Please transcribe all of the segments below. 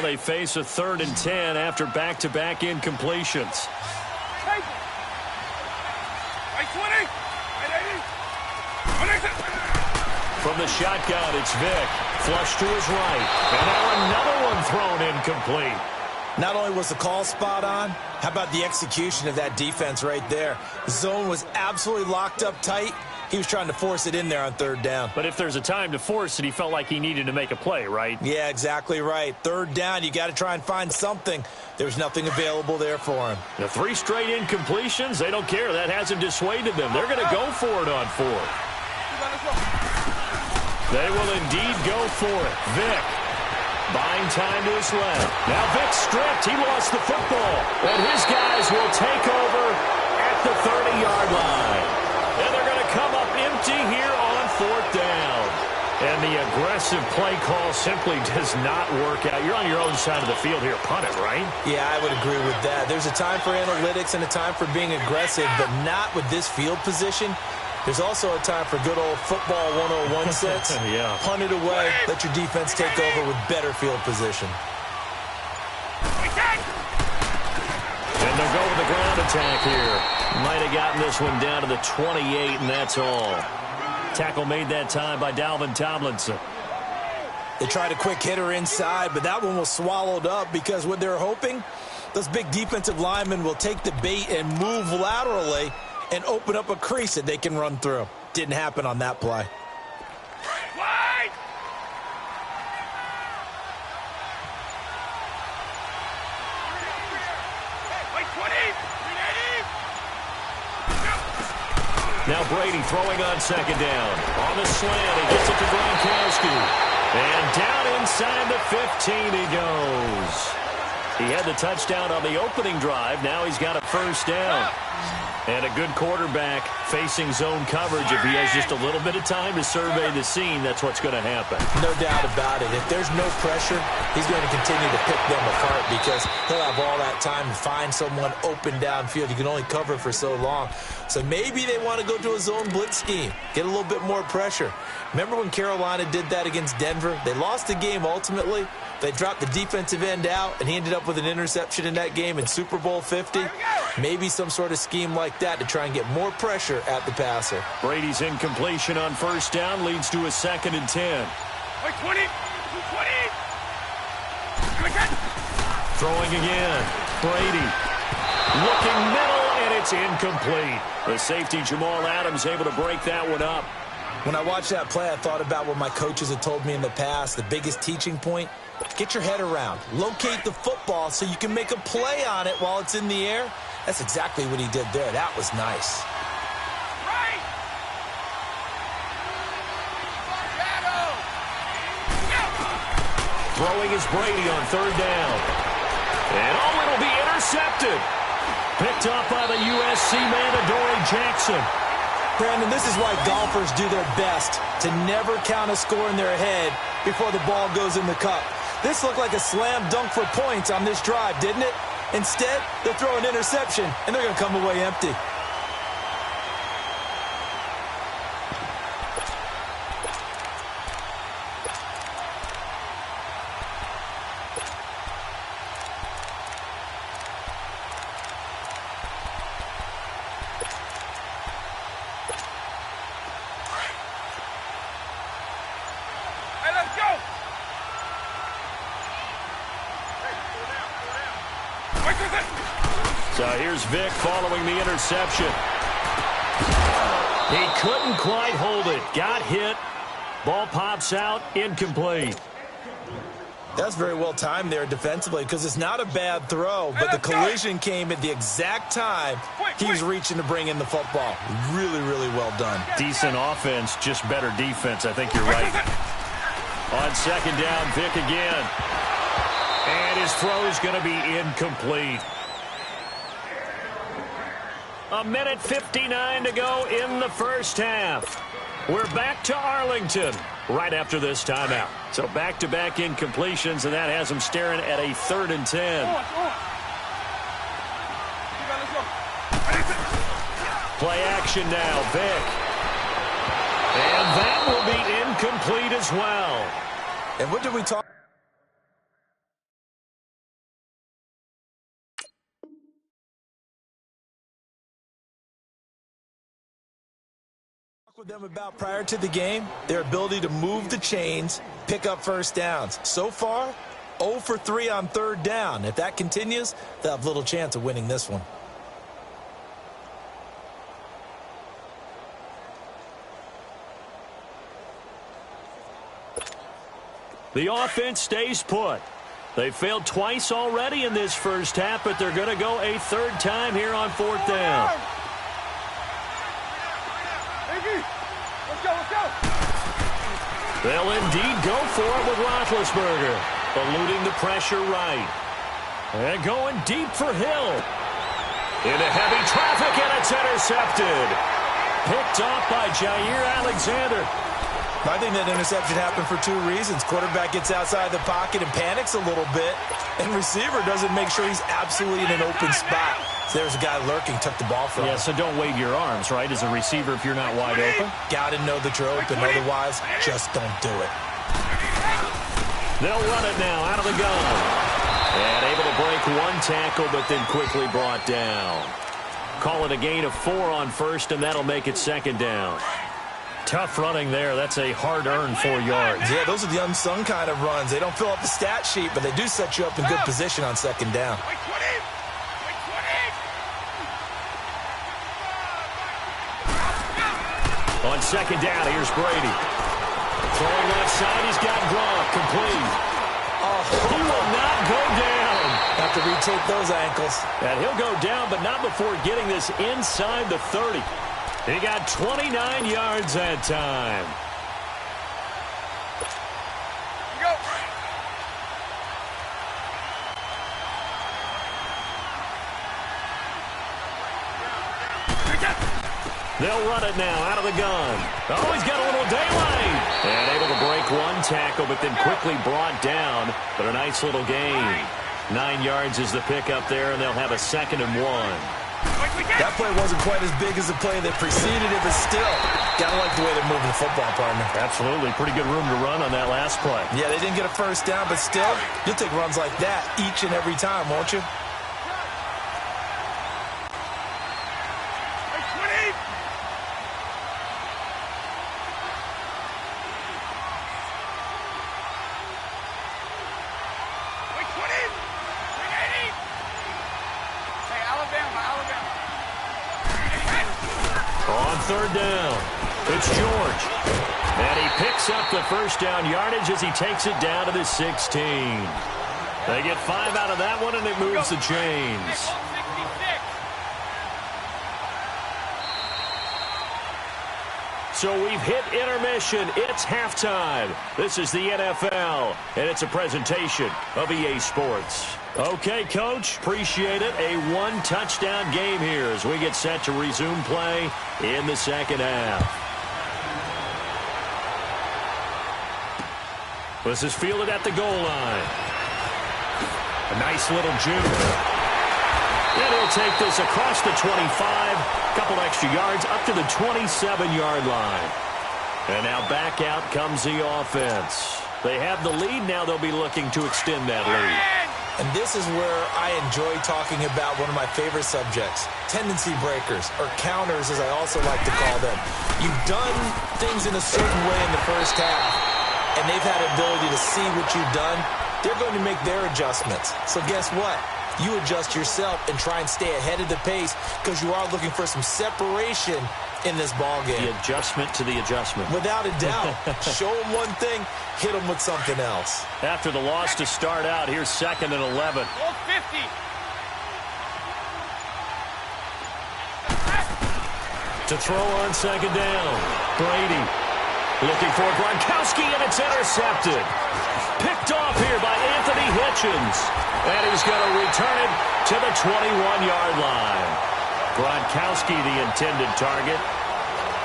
they face a 3rd and 10 after back-to-back incompletions. From the shotgun, it's Vick. Flush to his right. And now another one thrown incomplete. Not only was the call spot on, how about the execution of that defense right there? The zone was absolutely locked up tight. He was trying to force it in there on 3rd down. But if there's a time to force it, he felt like he needed to make a play, right? Yeah, exactly right. 3rd down, you got to try and find something. There's nothing available there for him. The 3 straight incompletions, they don't care. That hasn't dissuaded them. They're going to go for it on 4th. They will indeed go for it. Vick buying time to his left. Now Vick stripped. He lost the football. And his guys will take over at the 30-yard line. And they're going to come up empty here on 4th down. And the aggressive play call simply does not work out. You're on your own side of the field here. Punt it, right? Yeah, I would agree with that. There's a time for analytics and a time for being aggressive, but not with this field position. There's also a time for good old football 101 sense. Yeah. Punt it away. Let your defense take over with better field position. And they'll go with the ground attack here. Might have gotten this one down to the 28, and that's all. Tackle made that time by Dalvin Tomlinson. They tried a quick hitter inside, but that one was swallowed up because what they're hoping, those big defensive linemen will take the bait and move laterally and open up a crease that they can run through. Didn't happen on that play. Now Brady throwing on 2nd down. On the slant, he gets it to Gronkowski. And down inside the 15 he goes. He had the touchdown on the opening drive. Now he's got a 1st down. And a good quarterback facing zone coverage. If he has just a little bit of time to survey the scene, that's what's going to happen. No doubt about it. If there's no pressure, he's going to continue to pick them apart because he'll have all that time to find someone open downfield. You can only cover for so long. So maybe they want to go to a zone blitz scheme, get a little bit more pressure. Remember when Carolina did that against Denver? They lost the game ultimately. They dropped the defensive end out, and he ended up with an interception in that game in Super Bowl 50. Maybe some sort of scheme like that to try and get more pressure at the passer. Brady's incompletion on 1st down leads to a 2nd and 10. Throwing again. Brady looking middle, and it's incomplete. The safety, Jamal Adams, able to break that one up. When I watched that play, I thought about what my coaches had told me in the past. The biggest teaching point, get your head around. Locate the football so you can make a play on it while it's in the air. That's exactly what he did there. That was nice. Throwing is Brady on 3rd down. And it'll be intercepted. Picked up by the USC man, Adoree Jackson. Brandon, this is why golfers do their best to never count a score in their head before the ball goes in the cup. This looked like a slam dunk for points on this drive, didn't it? Instead, they'll throw an interception, and they're going to come away empty. So here's Vick following the interception. He couldn't quite hold it. Got hit. Ball pops out. Incomplete. That's very well timed there defensively because it's not a bad throw, but the collision came at the exact time he was reaching to bring in the football. Really, really well done. Decent offense, just better defense. I think you're right. On 2nd down, Vick again. And his throw is going to be incomplete. 1:59 to go in the 1st half. We're back to Arlington right after this timeout. So back-to-back incompletions, and that has them staring at a 3rd and 10. Play action now, Vick. And that will be incomplete as well. And what did we talk With them about prior to the game, their ability to move the chains, pick up first downs. So far, 0 for 3 on third down. If that continues, they'll have little chance of winning this one. The offense stays put. They failed twice already in this first half, but they're going to go a third time here on fourth down. They'll indeed go for it with Roethlisberger, eluding the pressure right. And going deep for Hill. Into heavy traffic, and it's intercepted. Picked off by Jair Alexander. I think that interception happened for two reasons. Quarterback gets outside the pocket and panics a little bit, and receiver doesn't make sure he's absolutely in an open spot. So there's a guy lurking, took the ball from him. Yeah, so don't wave your arms, right, as a receiver if you're not wide open. Got to know that you're open, otherwise just don't do it. They'll run it now out of the gun. And able to break one tackle, but then quickly brought down. Call it a gain of 4 on first, and that'll make it second down. Tough running there. That's a hard-earned 4 yards. Yeah, those are the unsung kind of runs. They don't fill up the stat sheet, but they do set you up in good position on second down. On second down, here's Brady. Throwing left side, he's got Gronk complete. He will not go down. Have to retake those ankles. And he'll go down, but not before getting this inside the 30. He got 29 yards that time. Go. They'll run it now out of the gun. Oh, he's got a little daylight. And able to break one tackle, but then quickly brought down. But a nice little gain. 9 yards is the pickup there, and they'll have a 2nd and 1. That play wasn't quite as big as the play that preceded it, but still, gotta like the way they're moving the football, partner. Absolutely. Pretty good room to run on that last play. Yeah, they didn't get a first down, but still, you'll take runs like that each and every time, won't you? Third down. It's George. And he picks up the first down yardage as he takes it down to the 16. They get 5 out of that one, and it moves the chains. So we've hit intermission. It's halftime. This is the NFL, and it's a presentation of EA Sports. Okay, Coach, appreciate it. A 1-touchdown game here as we get set to resume play in the second half. This is fielded at the goal line. A nice little juke. And he'll take this across the 25, a couple extra yards up to the 27-yard line. And now back out comes the offense. They have the lead. Now they'll be looking to extend that lead. And this is where I enjoy talking about one of my favorite subjects, tendency breakers, or counters as I also like to call them. You've done things in a certain way in the first half, and they've had the ability to see what you've done. They're going to make their adjustments. So guess what? You adjust yourself and try and stay ahead of the pace because you are looking for some separation in this ball game. The adjustment to the adjustment. Without a doubt. Show them one thing, hit them with something else. After the loss to start out, here's 2nd and 11. 50. To throw on second down. Brady looking for Gronkowski, and it's intercepted. Picked off here by Anthony Hitchens. And he's going to return it to the 21-yard line. Gronkowski, the intended target.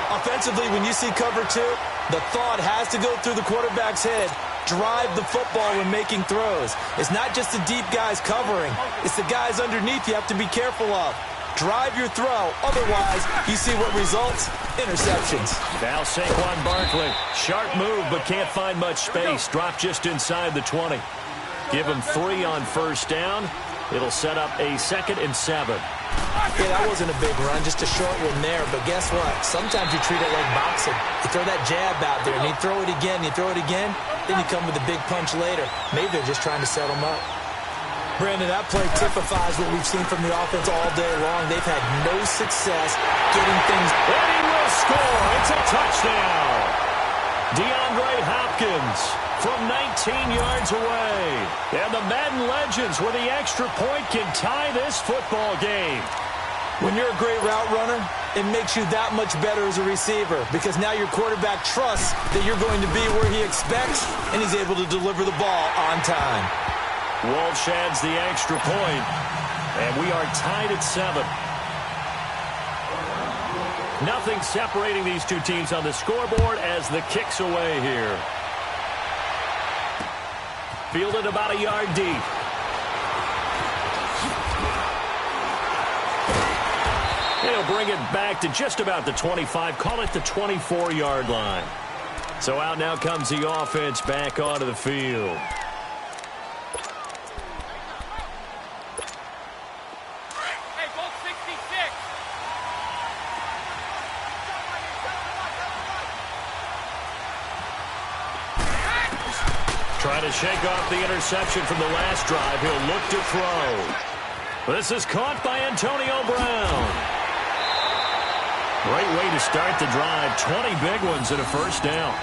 Offensively, when you see cover 2, the thought has to go through the quarterback's head. Drive the football when making throws. It's not just the deep guys covering. It's the guys underneath you have to be careful of. Drive your throw. Otherwise, you see what results? Interceptions. Now Saquon Barkley. Sharp move, but can't find much space. Drop just inside the 20. Give him 3 on first down. It'll set up a 2nd and 7. Yeah, that wasn't a big run, just a short one there. But guess what? Sometimes you treat it like boxing. You throw that jab out there, and you throw it again, then you come with a big punch later. Maybe they're just trying to set them up. Brandon, that play typifies what we've seen from the offense all day long. They've had no success getting things. And he will score. It's a touchdown. DeAndre Hopkins from 19 yards away. And the Madden legends with the extra point can tie this football game. When you're a great route runner, it makes you that much better as a receiver because now your quarterback trusts that you're going to be where he expects, and he's able to deliver the ball on time. Walsh adds the extra point, and we are tied at 7. Nothing separating these two teams on the scoreboard as the kick's away here. Fielded about a yard deep. He'll bring it back to just about the 25, call it the 24-yard line. So out now comes the offense back onto the field. Trying to shake off the interception from the last drive. He'll look to throw. This is caught by Antonio Brown. Great way to start the drive. 20 big ones and a first down.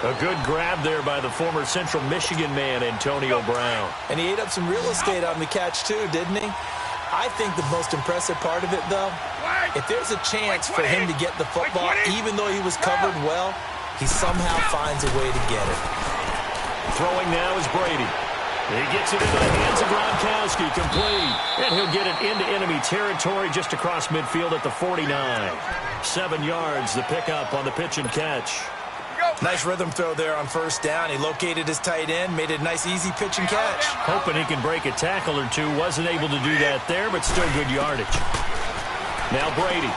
A good grab there by the former Central Michigan man, Antonio Brown. And he ate up some real estate on the catch, too, didn't he? I think the most impressive part of it, though, if there's a chance for him to get the football, even though he was covered well, he somehow finds a way to get it. Throwing now is Brady. He gets it into the hands of Gronkowski, complete. And he'll get it into enemy territory just across midfield at the 49. 7 yards, the pickup on the pitch and catch. Nice rhythm throw there on first down. He located his tight end, made it a nice, easy pitch and catch. Hoping he can break a tackle or two. Wasn't able to do that there, but still good yardage. Now Brady.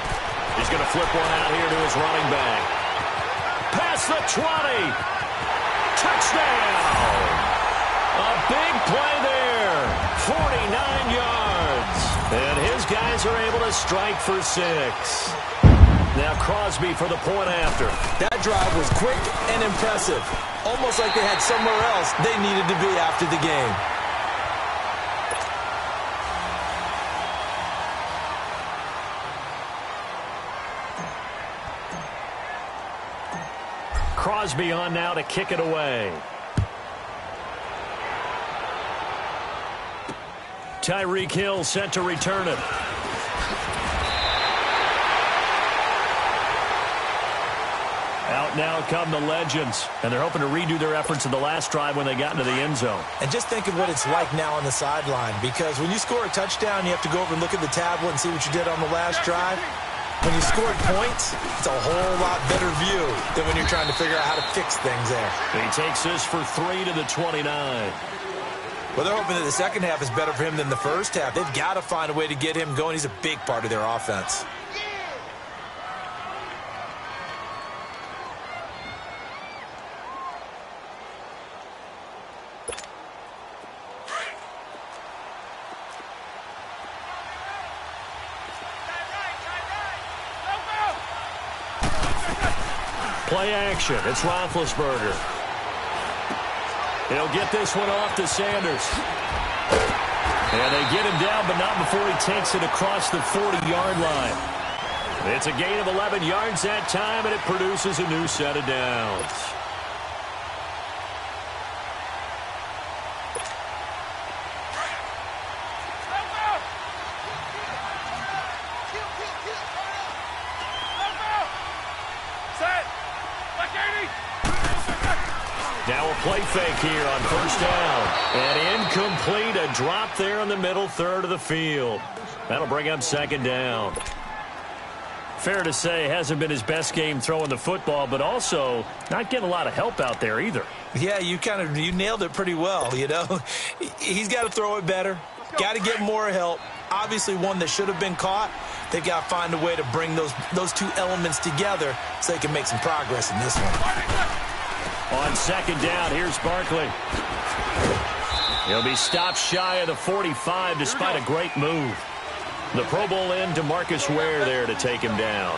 He's going to flip one out here to his running back. Past the 20. Touchdown. A big play there. 49 yards. And his guys are able to strike for 6. Now Crosby for the point after. That drive was quick and impressive. Almost like they had somewhere else they needed to be after the game. Crosby on now to kick it away. Tyreek Hill set to return it. Out now come the legends, and they're hoping to redo their efforts in the last drive when they got into the end zone. And just think of what it's like now on the sideline, because when you score a touchdown, you have to go over and look at the tablet and see what you did on the last drive. When you scored points, it's a whole lot better view than when you're trying to figure out how to fix things there. He takes this for 3 to the 29. Well, they're hoping that the second half is better for him than the first half. They've got to find a way to get him going. He's a big part of their offense. Play action. It's Roethlisberger. He'll get this one off to Sanders. And they get him down, but not before he takes it across the 40-yard line. It's a gain of 11 yards that time, and it produces a new set of downs. Now a play fake here on first down. And incomplete, a drop there in the middle third of the field. That'll bring up second down. Fair to say, hasn't been his best game throwing the football, but also not getting a lot of help out there either. Yeah, you nailed it pretty well, you know. He's got to throw it better. Got to get more help. Obviously one that should have been caught. They've got to find a way to bring those two elements together so they can make some progress in this one. On second down, here's Barkley. He'll be stopped shy of the 45 despite a great move. The Pro Bowl end to Marcus Ware there to take him down.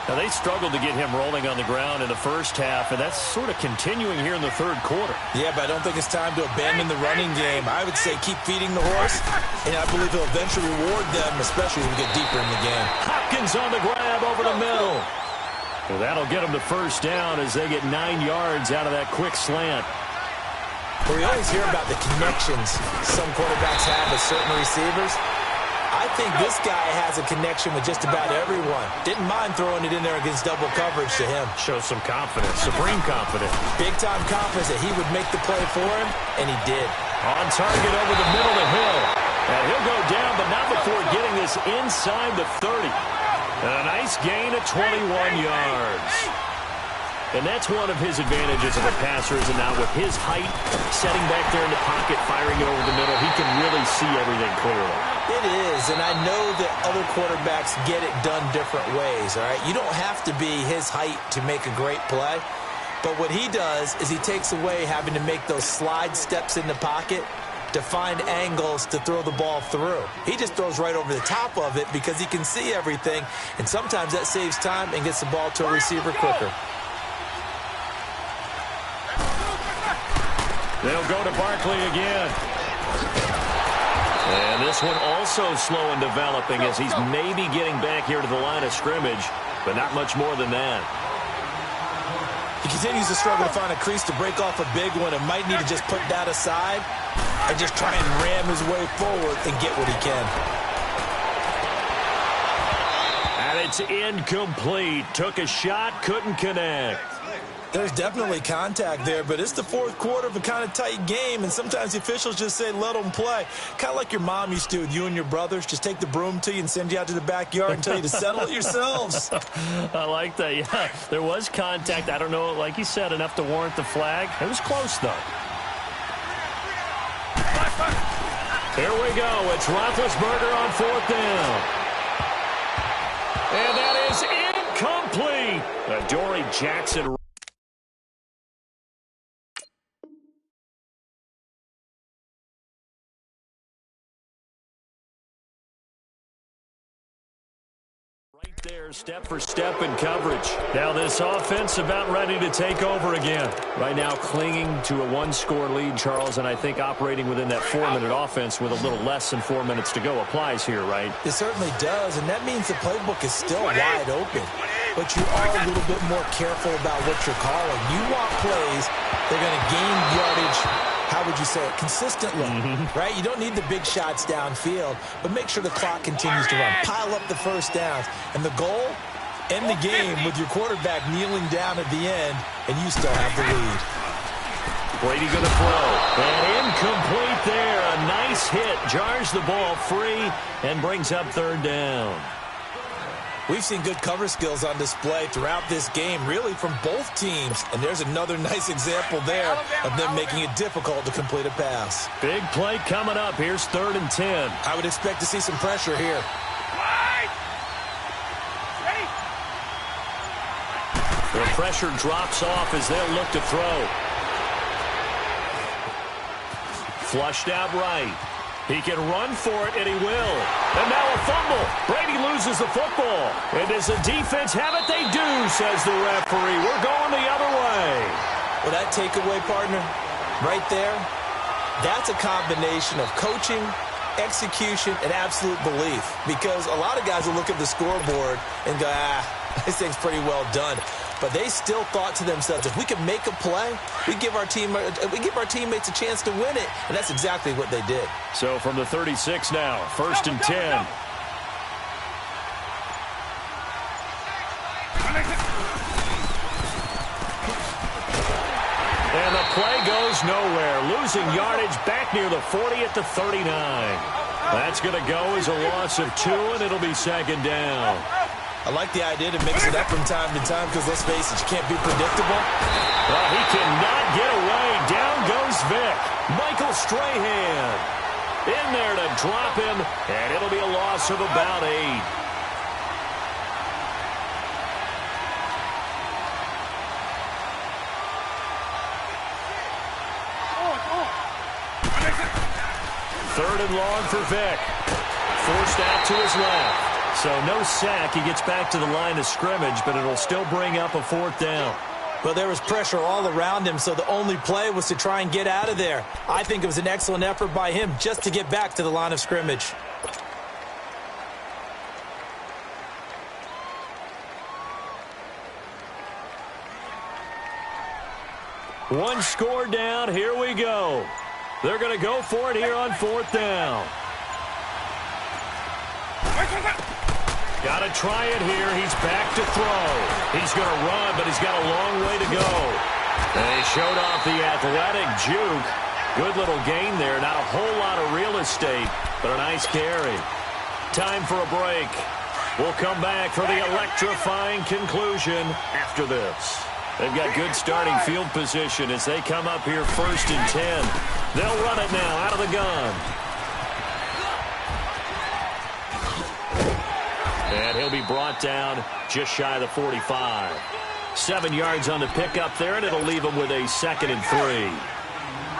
Now, they struggled to get him rolling on the ground in the first half, and that's sort of continuing here in the third quarter. Yeah, but I don't think it's time to abandon the running game. I would say keep feeding the horse, and I believe he'll eventually reward them, especially when we get deeper in the game. Hopkins on the grab over the middle. Well, that'll get them to first down as they get 9 yards out of that quick slant. We always hear about the connections some quarterbacks have with certain receivers. I think this guy has a connection with just about everyone. Didn't mind throwing it in there against double coverage to him. Shows some confidence, supreme confidence. Big-time confidence that he would make the play for him, and he did. On target over the middle to Hill. And he'll go down, but not before getting this inside the 30. And a nice gain of 21 yards. And that's one of his advantages of a passer, is that now with his height, setting back there in the pocket, firing it over the middle, he can really see everything clearly. It is, and I know that other quarterbacks get it done different ways, all right? You don't have to be his height to make a great play, but what he does is he takes away having to make those slide steps in the pocket to find angles to throw the ball through. He just throws right over the top of it because he can see everything, and sometimes that saves time and gets the ball to a receiver quicker. They'll go to Barkley again. And this one also slow in developing as he's maybe getting back here to the line of scrimmage, but not much more than that. He continues to struggle to find a crease to break off a big one and might need to just put that aside and just try and ram his way forward and get what he can. And it's incomplete. Took a shot, couldn't connect. There's definitely contact there, but it's the fourth quarter of a kind of tight game, and sometimes the officials just say, let them play. Kind of like your mom used to with you and your brothers. Just take the broom to you and send you out to the backyard and tell you to settle it yourselves. I like that, yeah. There was contact. I don't know, like you said, enough to warrant the flag. It was close, though. Here we go. It's Roethlisberger on fourth down. And that is incomplete. Adoree Jackson. Right there, step for step in coverage. Now this offense about ready to take over again. Right now clinging to a one-score lead, Charles, and I think operating within that 4-minute offense with a little less than 4 minutes to go applies here, right? It certainly does, and that means the playbook is still wide open. But you are a little bit more careful about what you're calling. You want plays that are going to gain yardage, how would you say it, consistently, right? You don't need the big shots downfield, but make sure the clock continues to run. Pile up the first downs. And the goal, end the game with your quarterback kneeling down at the end, and you still have the lead. Brady going to throw. And incomplete there. A nice hit. Jars the ball free and brings up third down. We've seen good cover skills on display throughout this game, really from both teams. And there's another nice example there of them making it difficult to complete a pass. Big play coming up. Here's 3rd and 10. I would expect to see some pressure here. The pressure drops off as they'll look to throw. Flushed out right. He can run for it, and he will. And now a fumble. Brady loses the football. And does the defense have it? They do, says the referee. We're going the other way. Well, that takeaway, partner, right there, that's a combination of coaching, execution, and absolute belief. Because a lot of guys will look at the scoreboard and go, this thing's pretty well done. But they still thought to themselves, if we can make a play, we give our teammates a chance to win it. And that's exactly what they did. So from the 36 now, 1st and 10. And the play goes nowhere. Losing yardage back near the 40 at the 39. That's going to go as a loss of 2, and it'll be 2nd down. I like the idea to mix it up from time to time because, let's face it, you can't be predictable. Well, he cannot get away. Down goes Vick. Michael Strahan in there to drop him, and it'll be a loss of about 8. Third and long for Vick. forced out to his left. So no sack. He gets back to the line of scrimmage, but it'll still bring up a 4th down. But there was pressure all around him, so the only play was to try and get out of there. I think it was an excellent effort by him just to get back to the line of scrimmage. One score down. Here we go. They're going to go for it here on 4th down. Got to try it here. He's back to throw. He's going to run, but he's got a long way to go. And he showed off the athletic juke. Good little gain there. Not a whole lot of real estate, but a nice carry. Time for a break. We'll come back for the electrifying conclusion after this. They've got good starting field position as they come up here 1st and 10. They'll run it now out of the gun. And he'll be brought down just shy of the 45. 7 yards on the pickup there, and it'll leave him with a 2nd and 3.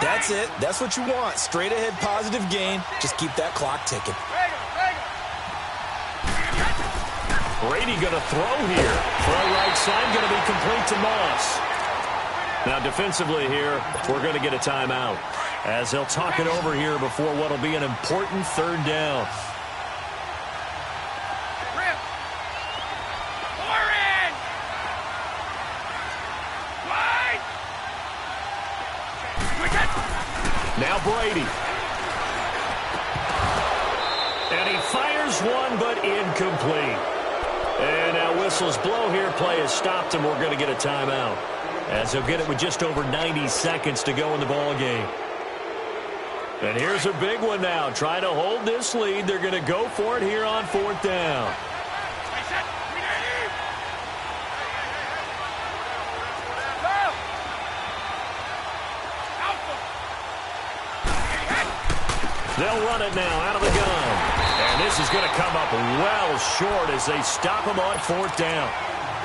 That's it. That's what you want. Straight ahead positive gain. Just keep that clock ticking. Brady going to throw here. Throw right side going to be complete to Moss. Now defensively here, we're going to get a timeout as they'll talk it over here before what will be an important 3rd down. Now Brady. And he fires one, but incomplete. And now whistles blow here. Play has stopped, and we're going to get a timeout as they'll get it with just over 90 seconds to go in the ball game. And here's a big one now. Trying to hold this lead. They're going to go for it here on 4th down. They'll run it now out of the gun. And this is going to come up well short as they stop him on 4th down.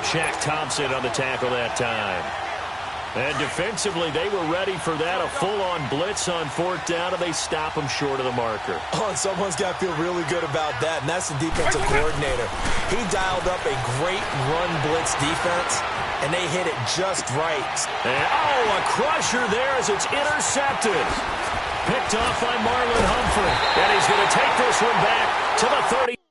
Shaq Thompson on the tackle that time. And defensively, they were ready for that. A full-on blitz on 4th down, and they stop him short of the marker. Oh, and someone's got to feel really good about that, and that's the defensive coordinator. He dialed up a great run blitz defense, and they hit it just right. And, a crusher there as it's intercepted. Picked off by Marlon Humphrey. And he's going to take this one back to the 30.